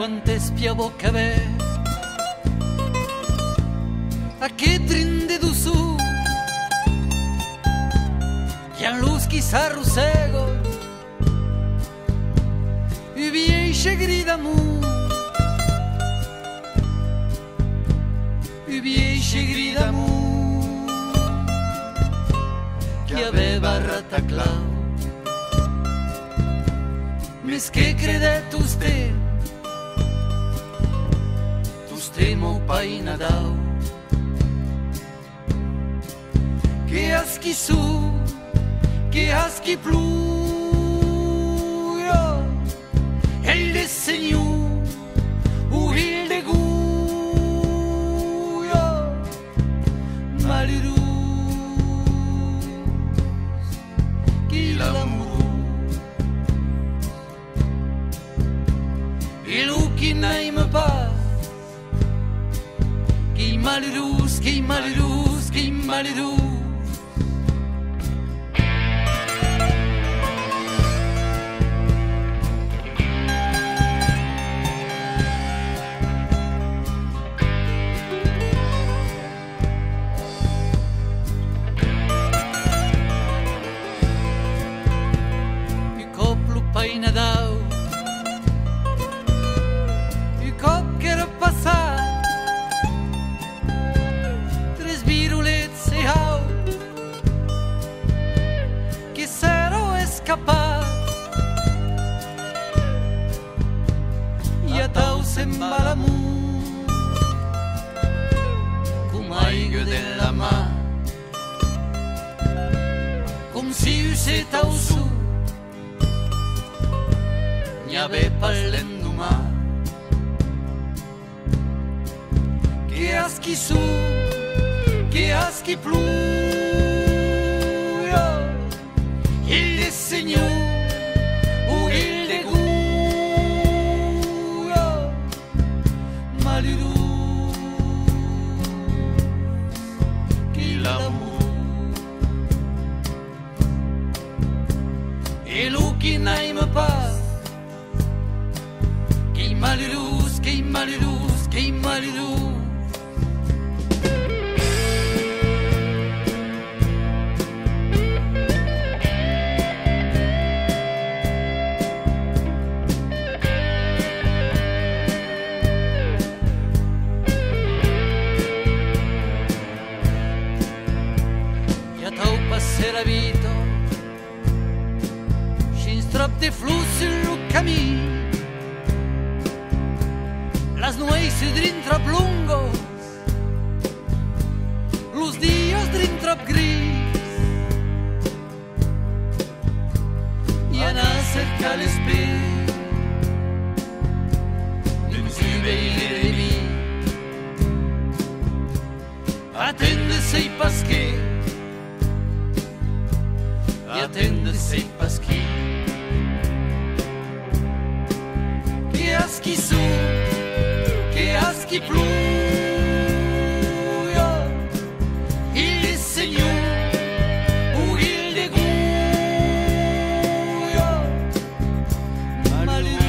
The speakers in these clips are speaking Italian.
quante spiavo che ve a che trinde du su Gianluschi s'arrossego e viesce grida mu e viesce grida mu che aveva rattaclau mes che credet tu stemo paina dau che aschi su che aschi plu e il segno il de gu malirus chi l'amore e lucchi naim pa chi malirus chi malirus chi malirus Nadau e cop che era passat tres virulets e au che s'ero escapat e a tau sembra mu com aigua della mà com si usse tau su ave parlendo ma che aschi su che aschi plu il segno il de gu malirus chi l'amore e lucchi naim pa malirus, che malirus, che malirus. Ja tau passera vito, shin strop de flussi lu camin. Las nueces drintrap lungos, los días drintrap gris, y a acerca les pe, de subir de mí, atende-se y pasque, atende-se y pasque, que asqui su. Che aschi plu il segno il de gu malirus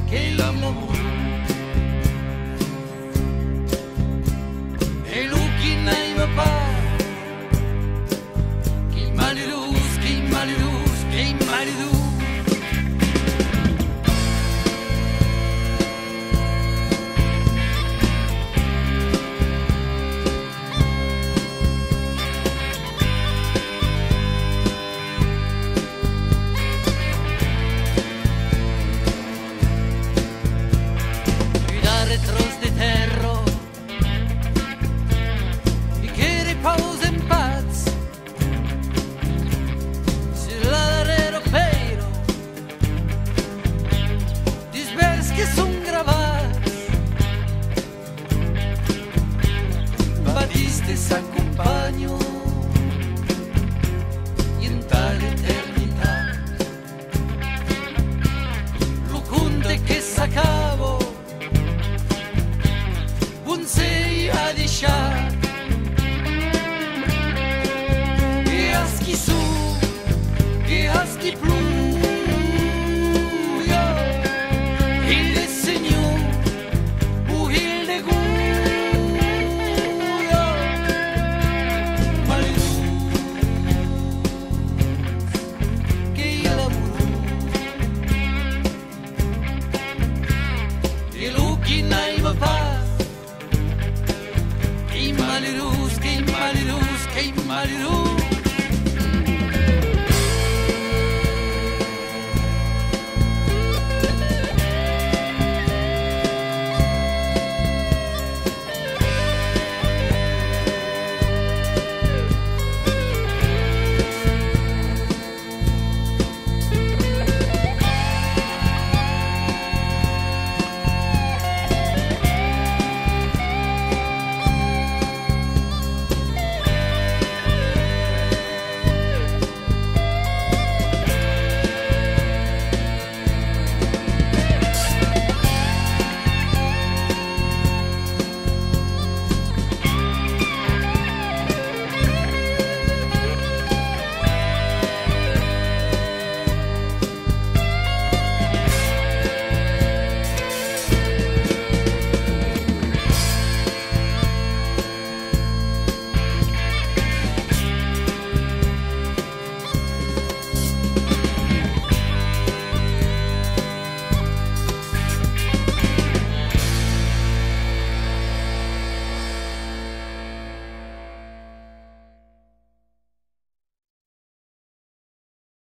che l'amore e lucchi naim pa che malirus che malirus che malirus. Retros de terro e che riposa in paz sull'aereo per malulou.